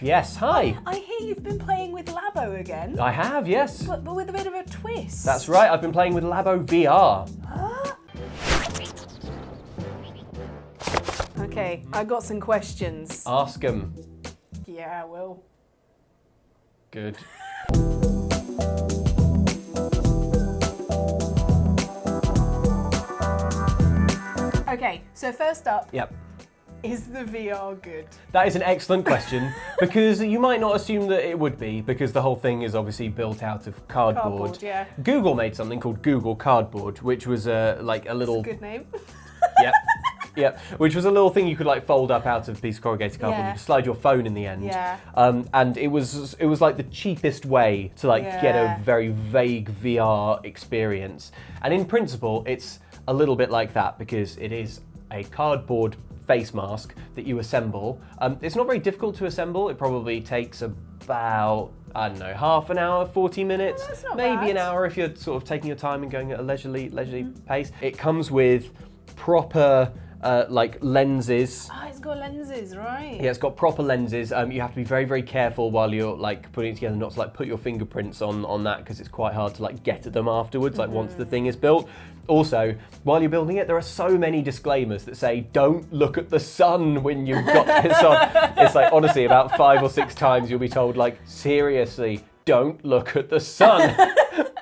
Yes, hi. I hear you've been playing with Labo again. I have, yes. But with a bit of a twist. That's right, I've been playing with Labo VR. Huh? Okay, I got some questions. Ask 'em. Yeah, I will. Good. Okay, so first up, Yep. is the VR good? That is an excellent question because you might not assume that it would be because the whole thing is obviously built out of cardboard. Cardboard, yeah. Google made something called Google Cardboard, which was like a little. Good name. Yep. Yep. Which was a little thing you could like fold up out of a piece of corrugated cardboard. Yeah. You could slide your phone in the end. Yeah. And it was like the cheapest way to like get a Yeah. very vague VR experience. And in principle, it's a little bit like that because it is a cardboard face mask that you assemble. It's not very difficult to assemble. It probably takes about, I don't know, half an hour, 40 minutes, that's not maybe bad. an hour if you're sort of taking your time and going at a leisurely pace. It comes with proper like lenses. Ah, it's got lenses, right? Yeah, it's got proper lenses. You have to be very, very careful while you're like putting it together, not to like put your fingerprints on that because it's quite hard to like get at them afterwards, like once the thing is built. Also, while you're building it, there are so many disclaimers that say, don't look at the sun when you've got this on. It's like, honestly, about 5 or 6 times you'll be told, like, seriously, don't look at the sun.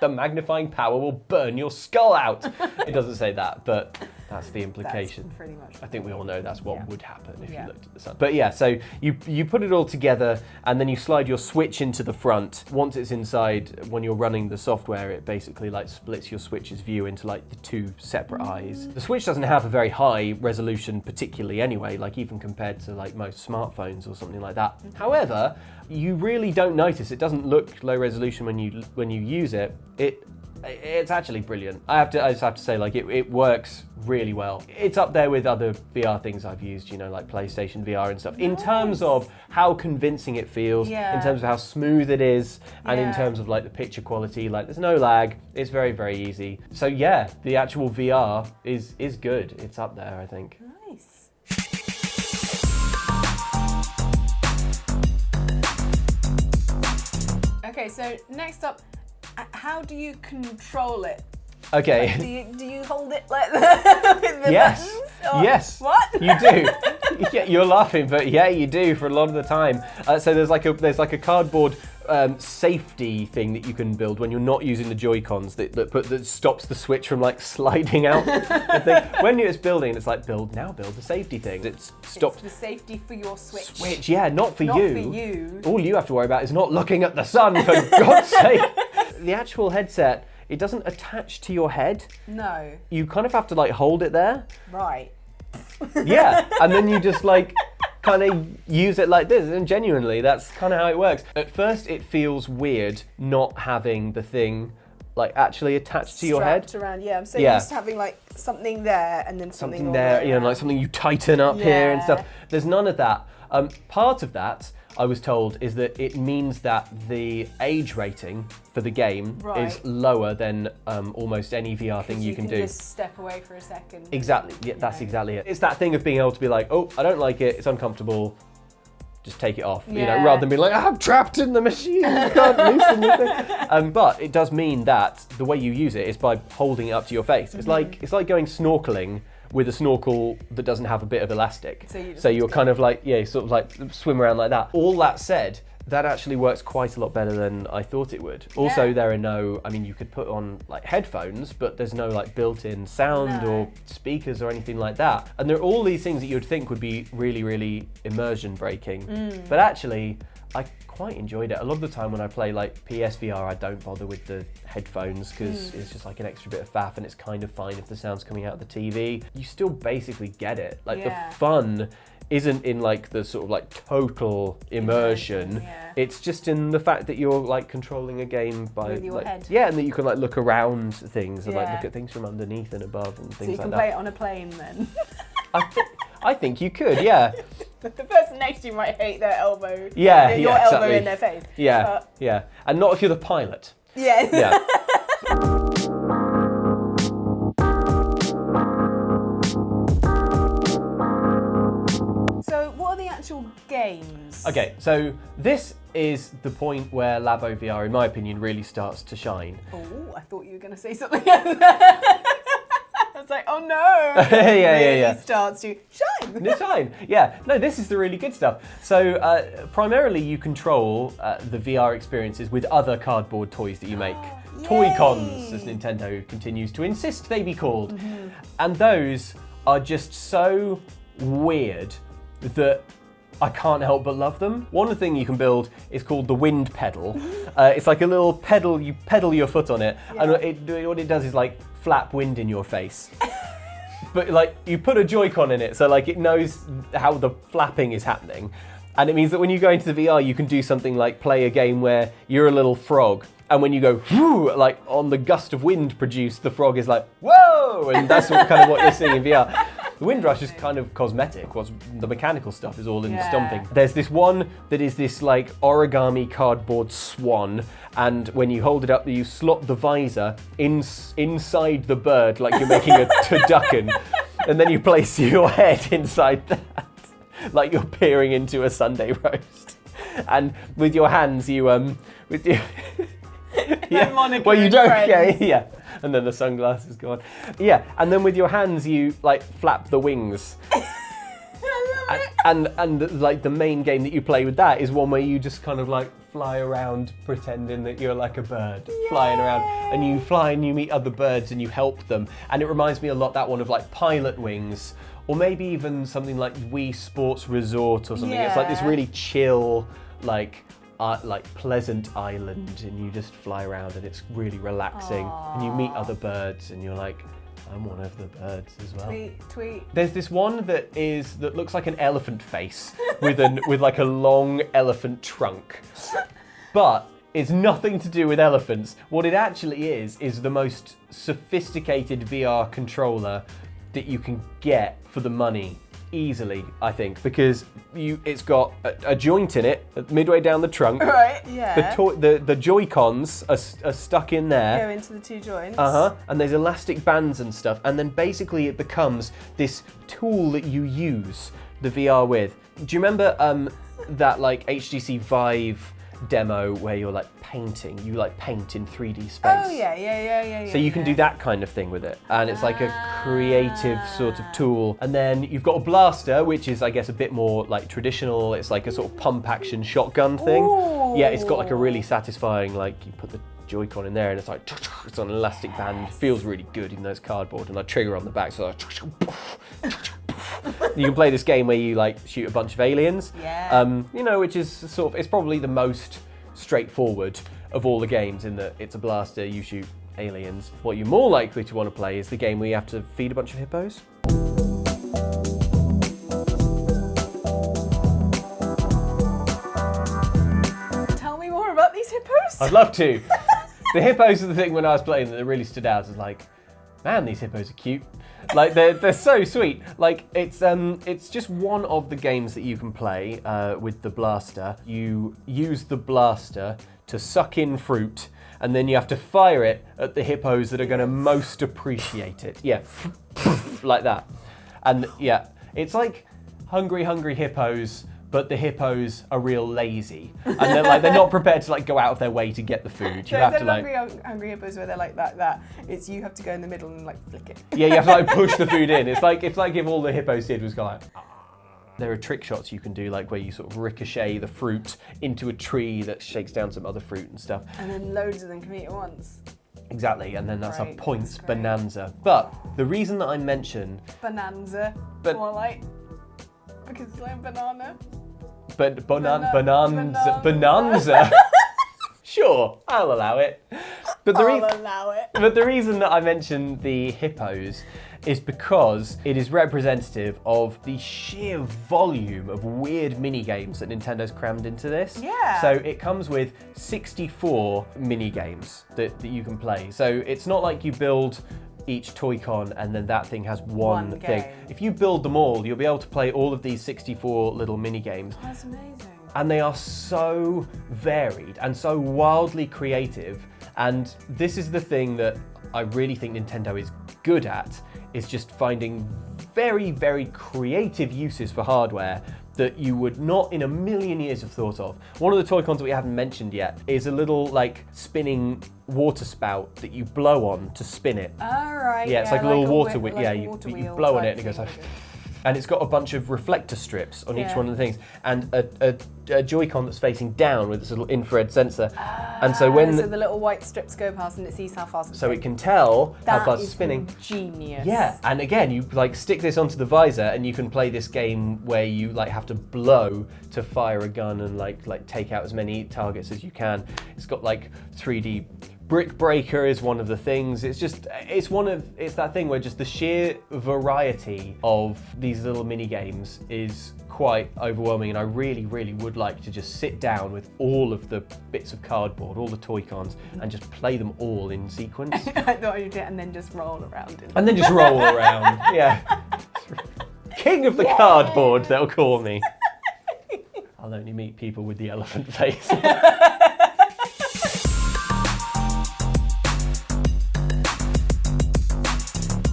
The magnifying power will burn your skull out. It doesn't say that, but that's the implication. That's pretty much. I think we all know that's what would happen if you Yeah. looked at the sun. But yeah, so you put it all together and then you slide your Switch into the front. Once it's inside, when you're running the software, it basically like splits your Switch's view into like the 2 separate eyes. The Switch doesn't have a very high resolution particularly anyway, like even compared to like most smartphones or something like that. However, you really don't notice. It doesn't look low resolution when you use it. It's actually brilliant. I just have to say, like, it works really well. It's up there with other VR things I've used, you know, like PlayStation VR and stuff. In terms of how convincing it feels, in terms of how smooth it is, and in terms of like the picture quality, like there's no lag. It's very, very easy. So yeah, the actual VR is good. It's up there, I think. Nice. Okay, so next up, how do you control it? Okay. Like, do you hold it like that with the Yes. buttons? Or Yes. What? You do. Yeah, you're laughing, but yeah, you do for a lot of the time. So there's like a cardboard safety thing that you can build when you're not using the Joy-Cons that stops the Switch from like sliding out. The thing. When it's building, it's like build the safety thing. It's stopped. It's the safety for your Switch. Yeah, not for Not you. for you. All you have to worry about is not looking at the sun, for God's sake. The actual headset, it doesn't attach to your head. No. You kind of have to like hold it there. Right. Yeah, and then you just like kind of use it like this, and genuinely that's kind of how it works. At first it feels weird not having the thing like actually attached to your head. Strapped around, yeah. I'm so used to having like something there and then something all the there, way you know, around. like something you tighten up here and Yeah. stuff. There's none of that. Part of that, I was told, is that it means that the age rating for the game is lower than almost any VR thing you can do. Just step away for a second. Exactly, yeah, that's exactly it. It's that thing of being able to be like, oh, I don't like it, it's uncomfortable, just take it off, you know, rather than being like, I'm trapped in the machine, you can't loosen the thing. But it does mean that the way you use it is by holding it up to your face. It's like going snorkeling with a snorkel that doesn't have a bit of elastic. So you're kind of like, sort of like swim around like that. All that said, that actually works quite a lot better than I thought it would. Also, there are no, I mean, you could put on like headphones, but there's no like built-in sound or speakers or anything like that. And there are all these things that you'd think would be really, really immersion breaking. But actually, I quite enjoyed it. A lot of the time when I play like PSVR, I don't bother with the headphones because it's just like an extra bit of faff and it's kind of fine if the sound's coming out of the TV. You still basically get it. Like the fun isn't in like the sort of like total immersion. It's just in the fact that you're like controlling a game by with your like, head. Yeah, and that you can like look around things and like look at things from underneath and above and things like that. So you can play it on a plane then. I think you could, yeah. The person next to you might hate their elbow. Yeah, your yeah, elbow exactly. in their face. Yeah, yeah. And not if you're the pilot. Yeah. Yeah. So what are the actual games. Okay, so this is the point where Labo VR, in my opinion, really starts to shine. Oh, I thought you were going to say something else. I was like, oh no. Yeah. Starts to shine. It's fine. Yeah. No, this is the really good stuff. So primarily you control the VR experiences with other cardboard toys that you make. Toy-cons, as Nintendo continues to insist they be called. And those are just so weird that I can't help but love them. One thing you can build is called the wind pedal. It's like a little pedal, you pedal your foot on it, and what it does is like flap wind in your face. But like you put a Joy-Con in it, so like it knows how the flapping is happening. And it means that when you go into the VR, you can do something like play a game where you're a little frog, and when you go, whoo, like on the gust of wind produced, the frog is like, whoa! And that's kind of what you're seeing in VR. The wind rush is kind of cosmetic. The mechanical stuff is all in the stomping. There's this one that is this like origami cardboard swan, and when you hold it up, you slot the visor inside the bird like you're making a turducken, and then you place your head inside that, like you're peering into a Sunday roast. And with your hands, you Monica well, you don't. Friends. Yeah. And then the sunglasses gone. Yeah. And then with your hands, you like flap the wings. And like the main game that you play with that is one where you just kind of like fly around pretending that you're like a bird flying around, and you fly and you meet other birds and you help them. And it reminds me a lot, that one, of like Pilot Wings, or maybe even something like Wii Sports Resort or something. It's like this really chill, like pleasant island, and you just fly around and it's really relaxing. And you meet other birds and you're like, I'm one of the birds as well. Tweet. There's this one that looks like an elephant face with like a long elephant trunk, but it's nothing to do with elephants. What it actually is the most sophisticated VR controller that you can get for the money. Easily, I think, because it's got a joint in it midway down the trunk. Right, yeah. The Joy-Cons are stuck in there. Go into the two joints. And there's elastic bands and stuff, and then basically it becomes this tool that you use the VR with. Do you remember that like HTC Vive demo where you're like painting, you like paint in 3D space? Oh yeah. So you can do that kind of thing with it, and it's like a creative sort of tool. And then you've got a blaster, which is, I guess, a bit more like traditional. It's like a sort of pump action shotgun thing. Ooh. Yeah, it's got like a really satisfying, like you put the Joy-Con in there and it's like, it's on an elastic band. It feels really good, even though it's cardboard, and a trigger on the back, so like, you can play this game where you like shoot a bunch of aliens. Which is sort of, it's probably the most straightforward of all the games, in that it's a blaster, you shoot aliens. What you're more likely to want to play is the game where you have to feed a bunch of hippos. Tell me more about these hippos. I'd love to. The hippos are the thing when I was playing that really stood out as like, man, these hippos are cute. Like they're so sweet. Like it's just one of the games that you can play with the blaster. You use the blaster to suck in fruit, and then you have to fire it at the hippos that are going to most appreciate it. Yeah, like that. And yeah, it's like hungry hippos, but the hippos are real lazy, and they're not prepared to like go out of their way to get the food. You have to like hungry hippos where they're like that. It's you have to go in the middle and like flick it. Yeah, you have to like push the food in. It's like if all the hippos did was go like. There are trick shots you can do, like where you sort of ricochet the fruit into a tree that shakes down some other fruit and stuff. And then loads of them can eat at once. Exactly, and then that's a points bonanza. But the reason that I mention bonanza, more like, because it's like banana. But bonanza. Sure, I'll allow it. But the reason that I mention the hippos is because it is representative of the sheer volume of weird mini games that Nintendo's crammed into this. Yeah. So it comes with 64 mini games that you can play. So it's not like you build each Toy-Con and then that thing has one thing. Game. If you build them all, you'll be able to play all of these 64 little mini games. Oh, that's amazing. And they are so varied and so wildly creative. And this is the thing that I really think Nintendo is good at, is just finding very, very creative uses for hardware that you would not in a million years have thought of. One of the toy cons that we haven't mentioned yet is a little like spinning water spout that you blow on to spin it. All right. Yeah, it's like a little water wheel. like Yeah, a you water blow on wheel it and it goes type like. thing. And it's got a bunch of reflector strips on each Yeah. one of the things, and a Joy-Con that's facing down with this little infrared sensor. And so when So the little white strips go past and it sees how fast it's so going. it can tell how That fast is it's spinning. Genius. Yeah, and again, you like stick this onto the visor, and you can play this game where you like have to blow to fire a gun and like take out as many targets as you can. It's got like 3D. Brick Breaker is one of the things. It's that thing where just the sheer variety of these little mini games is quite overwhelming, and I really, really would like to just sit down with all of the bits of cardboard, all the toy cons, and just play them all in sequence. I thought you'd do it and then just roll around. And then just roll around. Yeah. King of the cardboard, they'll call me. I'll only meet people with the elephant face.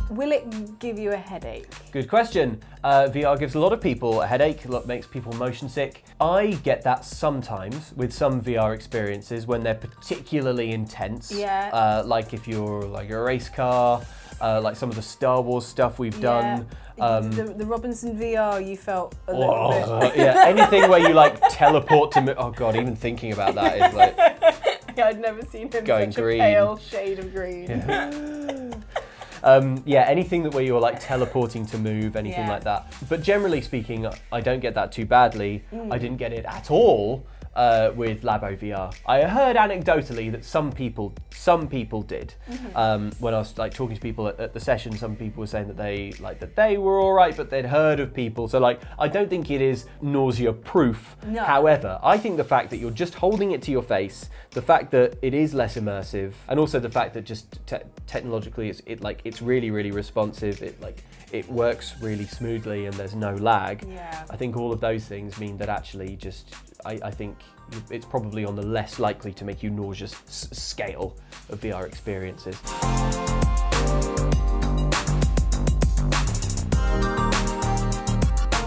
Will it give you a headache? Good question. VR gives a lot of people a headache, makes people motion sick. I get that sometimes with some VR experiences when they're particularly intense. Yeah. Like if you're like a race car, like some of the Star Wars stuff we've done. The Robinson VR, you felt a little bit. Yeah, anything where you like teleport to. Oh god, even thinking about that is like. Yeah, I'd never seen him going such green. a pale shade of green. Yeah, anything that where you're like teleporting to move, anything Yeah. like that. But generally speaking, I don't get that too badly. I didn't get it at all with Labo VR. I heard anecdotally that some people did. When I was like talking to people at the session, some people were saying that they were all right, but they'd heard of people. So like, I don't think it is nausea proof. No. However, I think the fact that you're just holding it to your face, the fact that it is less immersive, and also the fact that just technologically it's really, really responsive. It works really smoothly and there's no lag. Yeah. I think all of those things mean that actually I think it's probably on the less likely to make you nauseous scale of VR experiences.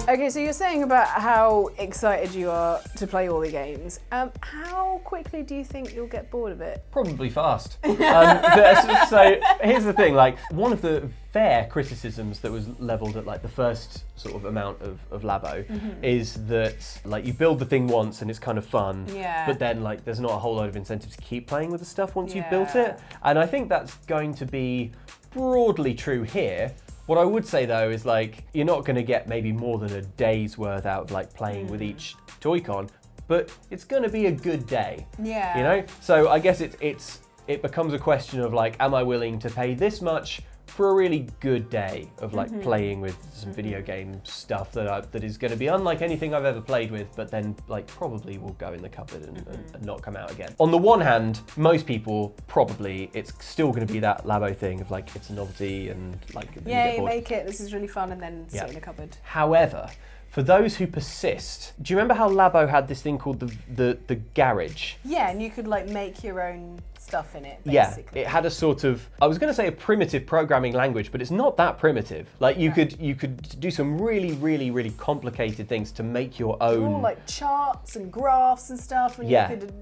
Okay, so you're saying about how excited you are to play all the games. How quickly do you think you'll get bored of it? Probably fast. So here's the thing, like one of the fair criticisms that was leveled at like the first sort of amount of Labo is that like you build the thing once and it's kind of fun, but then like there's not a whole load of incentive to keep playing with the stuff once you've built it. And I think that's going to be broadly true here. What I would say though is like you're not going to get maybe more than a day's worth out of like playing with each Toy-Con, but it's going to be a good day. Yeah. You know? So I guess it becomes a question of like, am I willing to pay this much for a really good day of like playing with some video game stuff that is going to be unlike anything I've ever played with, but then like probably will go in the cupboard and not come out again. On the one hand, most people probably it's still going to be that Labo thing of like it's a novelty and like you get bored. Make it. This is really fun, and then sit in the cupboard. However, for those who persist, do you remember how Labo had this thing called the garage? Yeah, and you could like make your own stuff in it, Yeah, basically. it had a sort of, I was going to say a primitive programming language, but it's not that primitive. Like you could do some really, really, really complicated things to make your own. All like charts and graphs and stuff, and Yeah. you could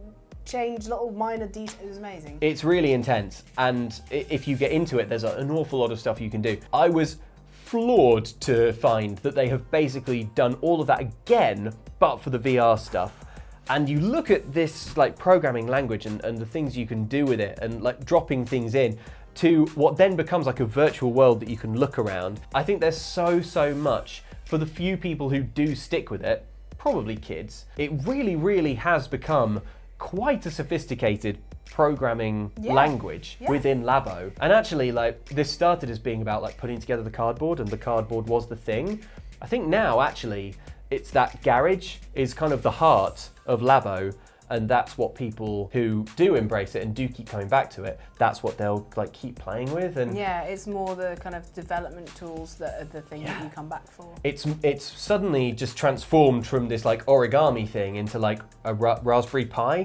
change little minor details. It was amazing. It's really intense, and if you get into it, there's an awful lot of stuff you can do. I was floored to find that they have basically done all of that again, but for the VR stuff. And you look at this like programming language and the things you can do with it and like dropping things in to what then becomes like a virtual world that you can look around. I think there's so much for the few people who do stick with it, probably kids. It really, really has become quite a sophisticated programming language within Labo. And actually like this started as being about like putting together the cardboard, and the cardboard was the thing. I think now actually it's that garage is kind of the heart of Labo, and that's what people who do embrace it and do keep coming back to it, that's what they'll like keep playing with. And yeah, it's more the kind of development tools that are the thing that you come back for. it's suddenly just transformed from this like origami thing into like a Raspberry Pi,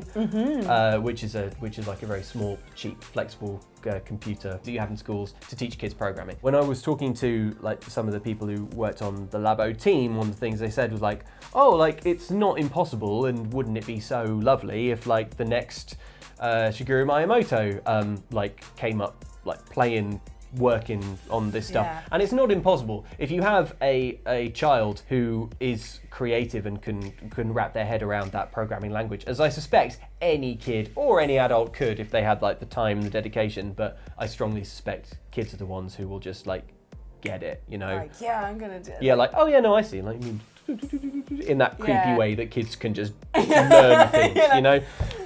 which is like a very small, cheap, flexible computer that you have in schools to teach kids programming. When I was talking to like some of the people who worked on the Labo team, one of the things they said was like, oh, like it's not impossible, and wouldn't it be so lovely if like the next Shigeru Miyamoto like came up like working on this stuff. Yeah. And it's not impossible. If you have a child who is creative and can wrap their head around that programming language, as I suspect any kid or any adult could if they had like the time, the dedication, but I strongly suspect kids are the ones who will just like get it, you know? Like, yeah, I'm gonna do it. Yeah, like, oh yeah, no, I see. Like, in that creepy way that kids can just learn things, you know?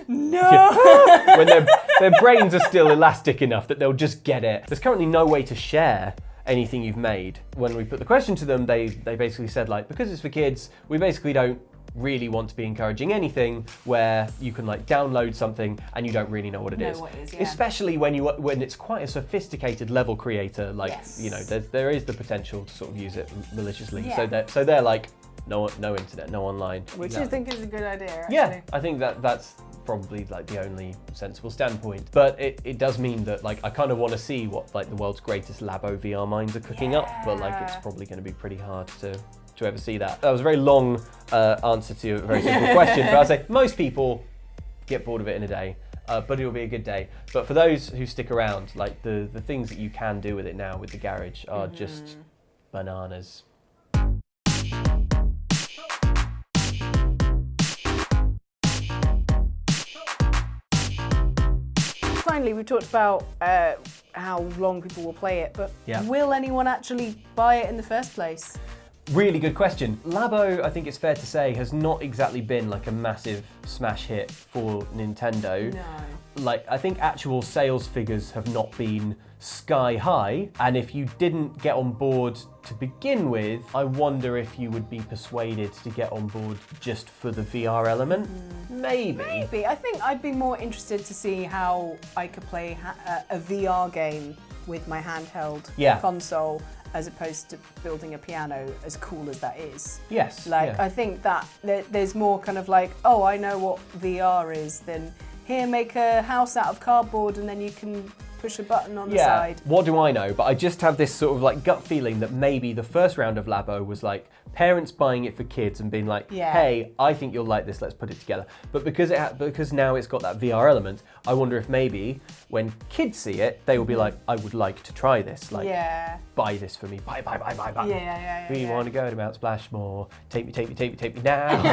No! When their brains are still elastic enough that they'll just get it. There's currently no way to share anything you've made. When we put the question to them, they basically said like, because it's for kids, we basically don't really want to be encouraging anything where you can like download something and you don't really know what it is. What it is, yeah. Especially when it's quite a sophisticated level creator, like, yes. you know, there is the potential to sort of use it maliciously. Yeah. So they're like, no internet, no online. Which I think is a good idea, actually. Yeah, I think that's probably like the only sensible standpoint. But it does mean that like I kind of want to see what like the world's greatest Labo VR minds are cooking up, but like it's probably going to be pretty hard to ever see that. That was a very long answer to a very simple question, but I'd say most people get bored of it in a day. But it'll be a good day. But for those who stick around, like the things that you can do with it now with the garage are just bananas. Finally, we've talked about how long people will play it, but Yeah. will anyone actually buy it in the first place? Really good question. Labo, I think it's fair to say, has not exactly been like a massive smash hit for Nintendo. No. Like, I think actual sales figures have not been sky high, and if you didn't get on board to begin with, I wonder if you would be persuaded to get on board just for the VR element. Maybe. I think I'd be more interested to see how I could play a VR game with my handheld console, as opposed to building a piano, as cool as that is. Yes. Like, I think that there's more kind of like, oh, I know what VR is, than here, make a house out of cardboard and then you can push a button on the side. What do I know? But I just have this sort of like gut feeling that maybe the first round of Labo was like parents buying it for kids and being like, hey, I think you'll like this, let's put it together. But because now it's got that VR element, I wonder if maybe when kids see it, they will be like, I would like to try this. Like, buy this for me. Buy. We want to go to Mount Splashmore. Take me now.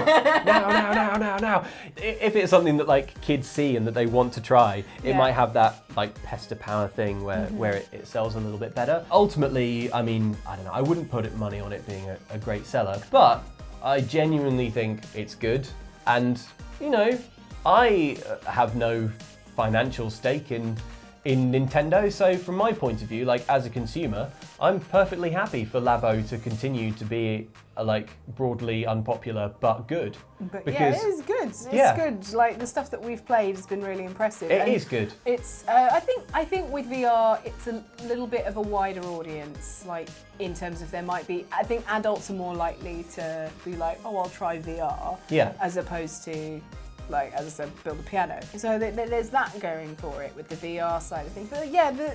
now. If it's something that like kids see and that they want to try, it might have that like pester power thing where it sells a little bit better. Ultimately, I mean, I don't know, I wouldn't put money on it being a great seller, but I genuinely think it's good. And, you know, I have no financial stake in Nintendo, so from my point of view, like as a consumer, I'm perfectly happy for Labo to continue to be like broadly unpopular but good. But because, yeah, it is good. It's good. Like the stuff that we've played has been really impressive. It is good. It's I think with VR it's a little bit of a wider audience. Like in terms of there might be, I think adults are more likely to be like, oh, I'll try VR. Yeah. As opposed to, like, as I said, build a piano. So there's that going for it with the VR side of things. But yeah, the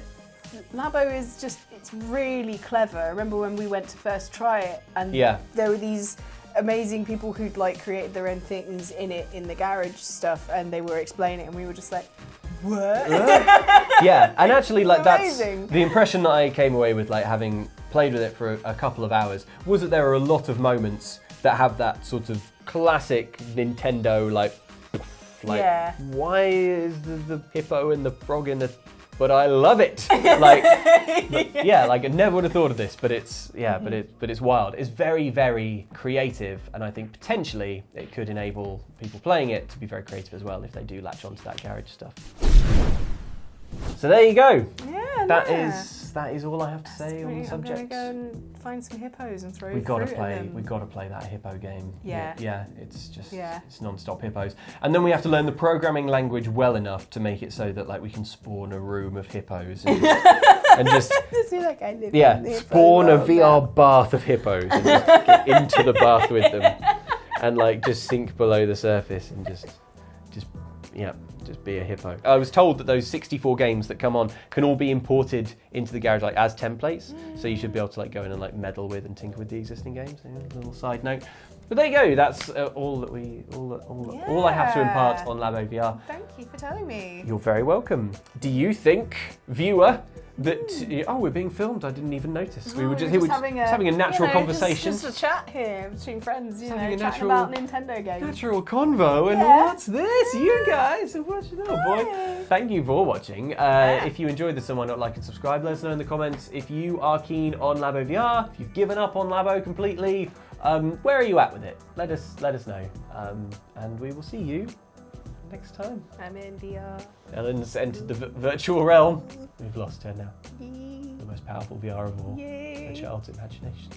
Labo is just, it's really clever. I remember when we went to first try it and there were these amazing people who'd like created their own things in it, in the garage stuff, and they were explaining it and we were just like, what? Yeah, and actually like amazing. That's the impression that I came away with, like having played with it for a couple of hours, was that there are a lot of moments that have that sort of classic Nintendo like why is the hippo and the frog in the, but I love it. Like like I never would have thought of this, but it's but it's wild. It's very, very creative, and I think potentially it could enable people playing it to be very creative as well if they do latch onto that garage stuff. So there you go. Yeah, that is all I have to say on the subject. I'm gonna go and find some hippos and throw We've got to them. play that hippo game. Yeah. It's just it's non-stop hippos, and then we have to learn the programming language well enough to make it so that like we can spawn a room of hippos and just spawn a VR bath of hippos and just get into the bath with them and like just sink below the surface and just Just be a hippo. I was told that those 64 games that come on can all be imported into the garage like as templates, so you should be able to like go in and like meddle with and tinker with the existing games. A little side note. But there you go. That's all I have to impart on Labo VR. Thank you for telling me. You're very welcome. Do you think, viewer, that we're being filmed? I didn't even notice. We were just having a natural conversation. Just a chat here between friends, having chatting about Nintendo games. Natural convo, and what's this? You guys are watching. Oh boy! Thank you for watching. If you enjoyed this, why not like and subscribe? Let us know in the comments if you are keen on Labo VR. If you've given up on Labo completely, where are you at with it? Let us know, and we will see you next time. I'm in VR. Ellen's entered the virtual realm. We've lost her now. The most powerful VR of all. A child's imagination.